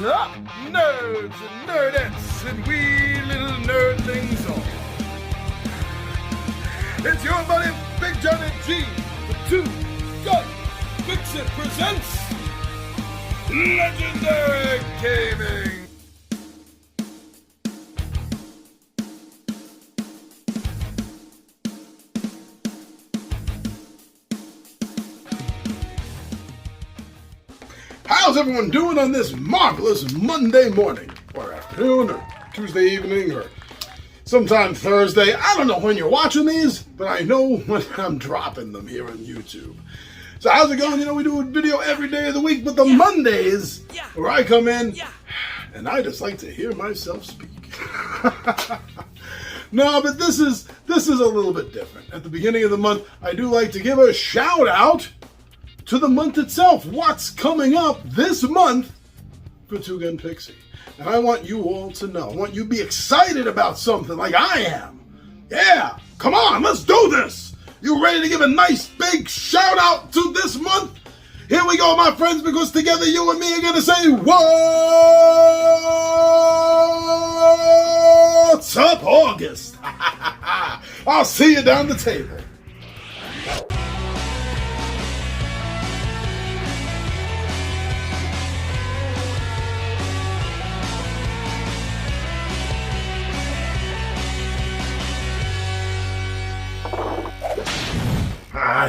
up, nerds and nerdettes and wee little nerdlings all? It's your buddy Big Johnny G, the Two Gun Fix-It presents Legendary Gaming. How's everyone doing on this marvelous Monday morning, or afternoon, or Tuesday evening, or sometime Thursday? I don't know when you're watching these, but I know when I'm dropping them here on YouTube. So how's it going? You know, we do a video every day of the week, but the Mondays, where I come in, and I just like to hear myself speak. No, but this is a little bit different. At the beginning of the month, I do like to give a shout out to the month itself. What's coming up this month for Two Gun Pixie? And I want you all to know. I want you to be excited about something like I am. Yeah, come on, let's do this. You ready to give a nice big shout out to this month? Here we go, my friends, because together you and me are going to say, what's up, August? I'll see you down the table.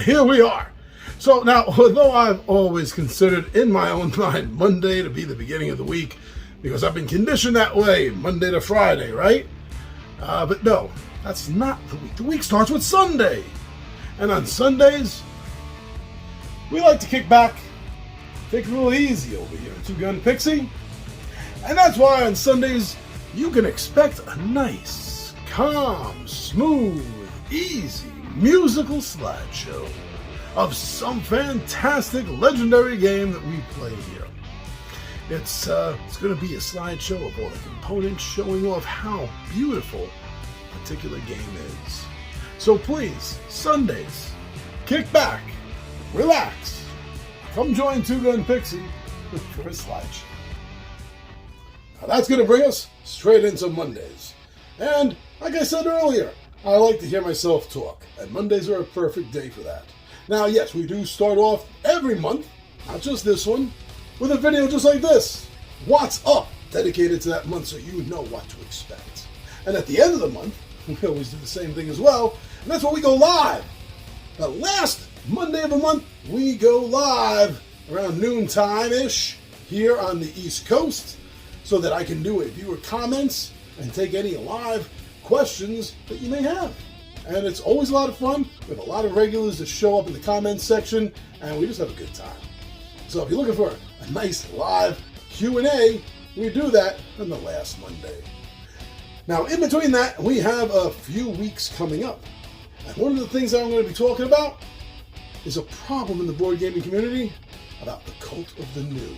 Here we are. So now, although I've always considered in my own mind Monday to be the beginning of the week, because I've been conditioned that way, Monday to Friday, right? But no, that's not the week. The week starts with Sunday. And on Sundays, we like to kick back, take it real easy over here at Two Gun Pixie. And that's why on Sundays, you can expect a nice, calm, smooth, easy, musical slideshow of some fantastic legendary game that we play here. It's going to be a slideshow of all the components showing off how beautiful a particular game is. So please, Sundays, kick back, relax, come join Two Gun Pixie for a slideshow. Now that's going to bring us straight into Mondays. And like I said earlier, I like to hear myself talk, and Mondays are a perfect day for that. Now, yes, we do start off every month, not just this one, with a video just like this. What's up? Dedicated to that month so you know what to expect. And at the end of the month, we always do the same thing as well, and that's when we go live. The last Monday of the month, we go live around noontime-ish here on the East Coast so that I can do a viewer comments and take any live questions that you may have. And it's always a lot of fun. We have a lot of regulars that show up in the comments section, and we just have a good time. So if you're looking for a nice live Q&A, we do that on the last Monday. Now, in between that, we have a few weeks coming up. And one of the things that I'm going to be talking about is a problem in the board gaming community about the cult of the new.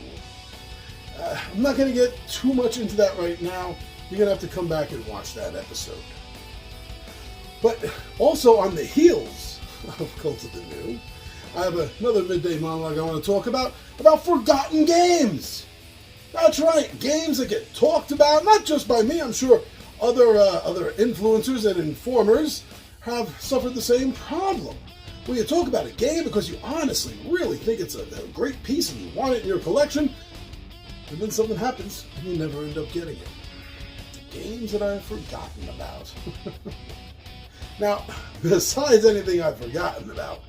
I'm not going to get too much into that right now. You're going to have to come back and watch that episode. But also on the heels of Cult of the New, I have another midday monologue I want to talk about forgotten games. That's right, games that get talked about, not just by me. I'm sure other influencers and informers have suffered the same problem. When you talk about a game because you honestly really think it's a great piece and you want it in your collection, and then something happens and you never end up getting it. Games that I've forgotten about. Now, besides anything I've forgotten about,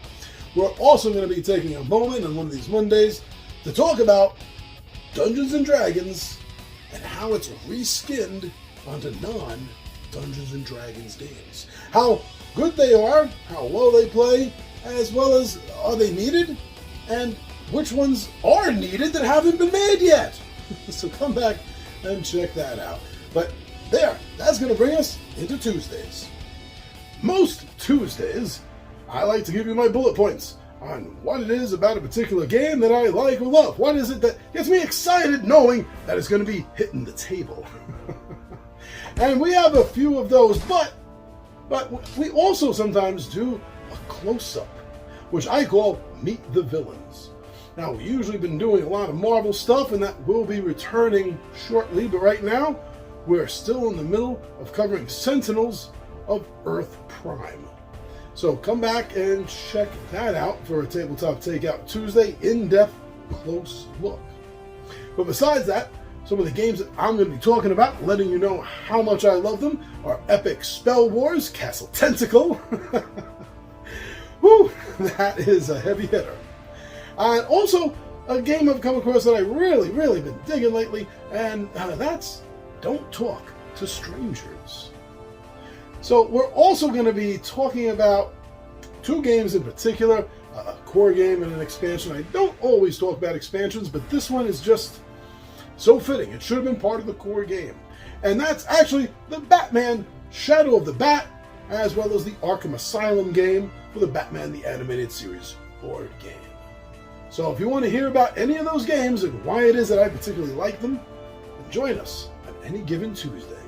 we're also going to be taking a moment on one of these Mondays to talk about Dungeons & Dragons and how it's reskinned onto non-Dungeons & Dragons games. How good they are, how well they play, as well as are they needed, and which ones are needed that haven't been made yet. So come back and check that out. But that's going to bring us into Tuesdays. Most Tuesdays, I like to give you my bullet points on what it is about a particular game that I like or love. What is it that gets me excited knowing that it's going to be hitting the table? And we have a few of those, but we also sometimes do a close-up, which I call Meet the Villains. Now, we've usually been doing a lot of Marvel stuff, and that will be returning shortly, but right now, we're still in the middle of covering Sentinels of Earth Prime. So come back and check that out for a Tabletop Takeout Tuesday in-depth close look. But besides that, some of the games that I'm going to be talking about, letting you know how much I love them, are Epic Spell Wars, Castle Tentacle. Whew, that is a heavy hitter. And also, a game I've come across that I really been digging lately, and that's Don't Talk to Strangers. So we're also going to be talking about two games in particular, a core game and an expansion. I don't always talk about expansions, but this one is just so fitting. It should have been part of the core game. And that's actually the Batman Shadow of the Bat, as well as the Arkham Asylum game for the Batman the Animated Series board game. So if you want to hear about any of those games and why it is that I particularly like them, then join us on any given Tuesday.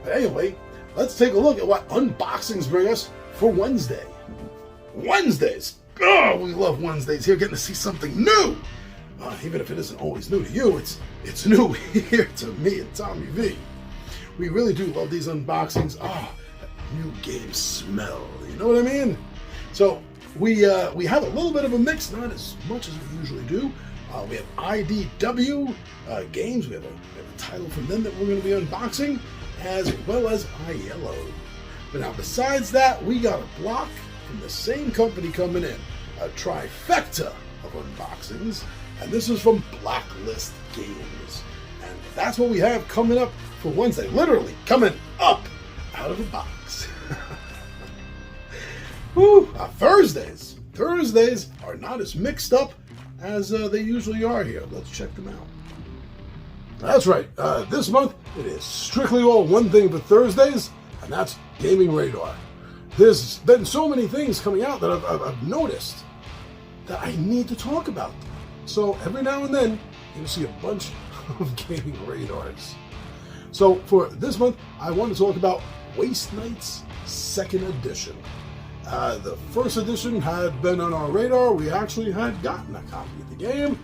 But anyway, let's take a look at what unboxings bring us for Wednesday. Wednesdays! Oh, we love Wednesdays here, getting to see something new! Even if it isn't always new to you, it's new here to me and Tommy V. We really do love these unboxings. Oh, that new game smell, you know what I mean? So, we have a little bit of a mix, not as much as we usually do. We have IDW games. We have a title from them that we're going to be unboxing, as well as iYellow. But now, besides that, we got a block from the same company coming in, a trifecta of unboxings, and this is from Blacklist Games. And that's what we have coming up for Wednesday. Literally coming up out of the box. Woo! Thursdays. Thursdays are not as mixed up as they usually are here. Let's check them out. That's right. This month, it is strictly all one thing for Thursdays, and that's Gaming Radar. There's been so many things coming out that I've noticed that I need to talk about them. So every now and then, you'll see a bunch of Gaming Radars. So for this month, I want to talk about Waste Nights 2nd Edition. The first edition had been on our radar. We actually had gotten a copy of the game.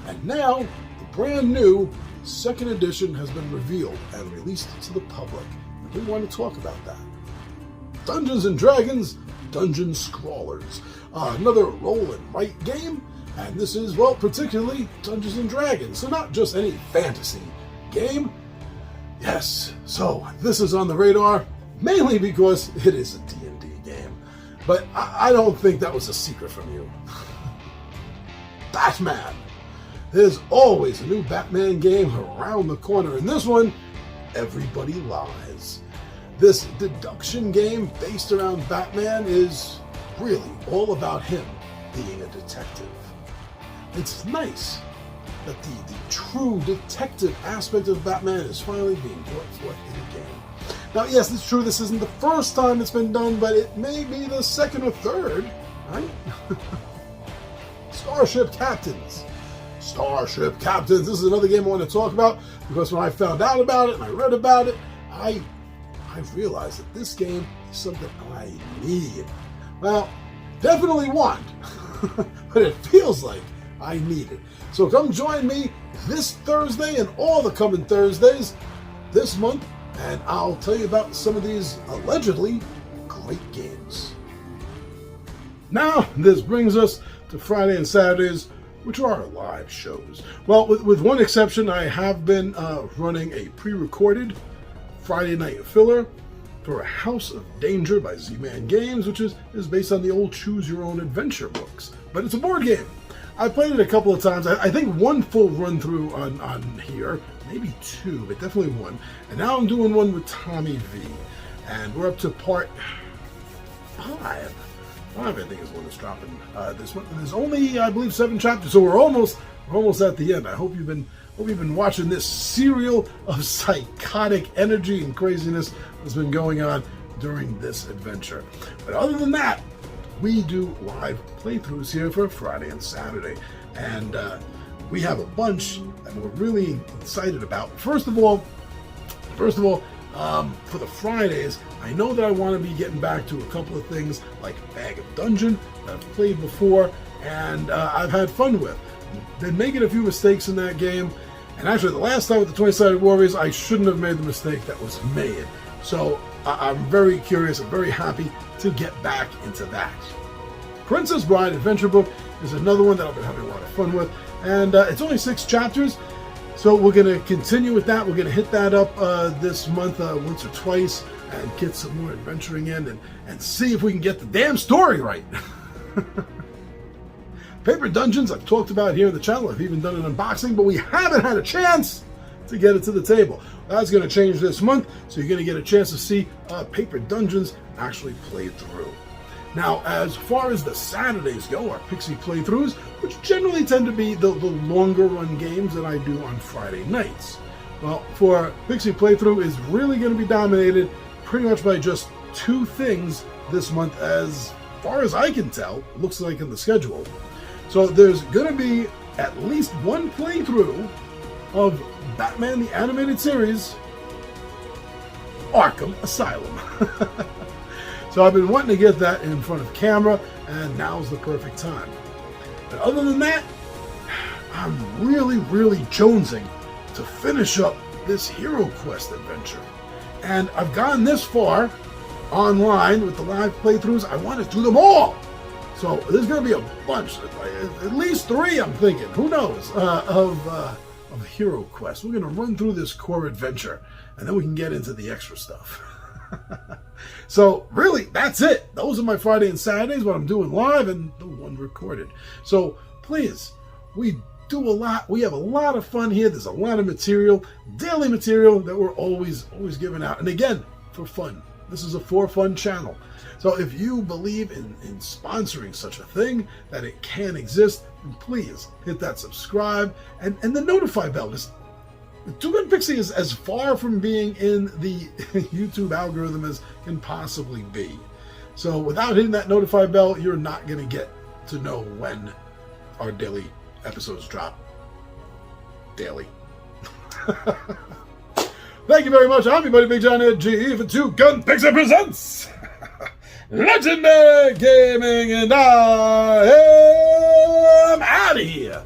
And now, the brand new 2nd edition has been revealed and released to the public. And we want to talk about that. Dungeons & Dragons, Dungeon Scrawlers. Another roll and write game. And this is, well, particularly Dungeons & Dragons. So not just any fantasy game. Yes, so this is on the radar, mainly because it is a D&D game. But I don't think that was a secret from you. Batman! There's always a new Batman game around the corner. In this one, everybody lies. This deduction game based around Batman is really all about him being a detective. It's nice that the true detective aspect of Batman is finally being brought forth in a game. Now, yes, it's true, this isn't the first time it's been done, but it may be the second or third, right? Starship Captains. Starship Captains. This is another game I want to talk about, because when I found out about it and I read about it, I realized that this game is something I need. Well, definitely want, but it feels like I need it. So come join me this Thursday and all the coming Thursdays this month, and I'll tell you about some of these allegedly great games. Now, this brings us to Friday and Saturdays, which are our live shows. Well, with one exception, I have been running a pre-recorded Friday night filler for House of Danger by Z-Man Games, which is based on the old Choose Your Own Adventure books. But it's a board game. I played it a couple of times. I think one full run through on here, maybe two, but definitely one. And now I'm doing one with Tommy V. And we're up to part 5. 5, I think, is when it's dropping this month. And there's only, I believe, 7 chapters, so we're almost at the end. I hope you've been watching this serial of psychotic energy and craziness that's been going on during this adventure. But other than that, we do live playthroughs here for Friday and Saturday, and we have a bunch that we're really excited about. First of all, for the Fridays, I know that I want to be getting back to a couple of things like Bag of Dungeon that I've played before, and I've had fun with. Been making a few mistakes in that game, and actually the last time with the 20-sided Warriors, I shouldn't have made the mistake that was made. So I'm very curious and very happy to get back into that. Princess Bride Adventure Book is another one that I've been having a lot of fun with, and it's only 6 chapters, so we're going to continue with that. We're going to hit that up this month once or twice and get some more adventuring in and see if we can get the damn story right. Paper Dungeons I've talked about here on the channel. I've even done an unboxing, but we haven't had a chance to get it to the table. That's going to change this month, so you're going to get a chance to see Paper Dungeons actually played through. Now, as far as the Saturdays go, our Pixie playthroughs, which generally tend to be the longer run games that I do on Friday nights. Well, for Pixie playthrough is really going to be dominated pretty much by just 2 things this month, as far as I can tell, looks like in the schedule. So there's going to be at least 1 playthrough of Batman the Animated Series, Arkham Asylum. So I've been wanting to get that in front of camera, and now's the perfect time. But other than that, I'm really jonesing to finish up this Hero Quest adventure. And I've gone this far online with the live playthroughs. I want to do them all. So there's going to be a bunch, at least 3, I'm thinking, who knows, of Hero Quest. We're going to run through this core adventure, and then we can get into the extra stuff. So really, that's it. Those are my Friday and Saturdays, what I'm doing live, and the one recorded. So please, we do a lot. We have a lot of fun here. There's a lot of material, daily material that we're always giving out. And again, for fun. This is a for fun channel. So if you believe in sponsoring such a thing, that it can exist, then please hit that subscribe and the notify bell. Too Good Pixie is as far from being in the YouTube algorithm as can possibly be. So without hitting that notify bell, you're not going to get to know when our daily episodes drop. Daily. Thank you very much. I'm your buddy Big John Ed G for Two Gun Pixie Presents Legendary Gaming, and I am out of here.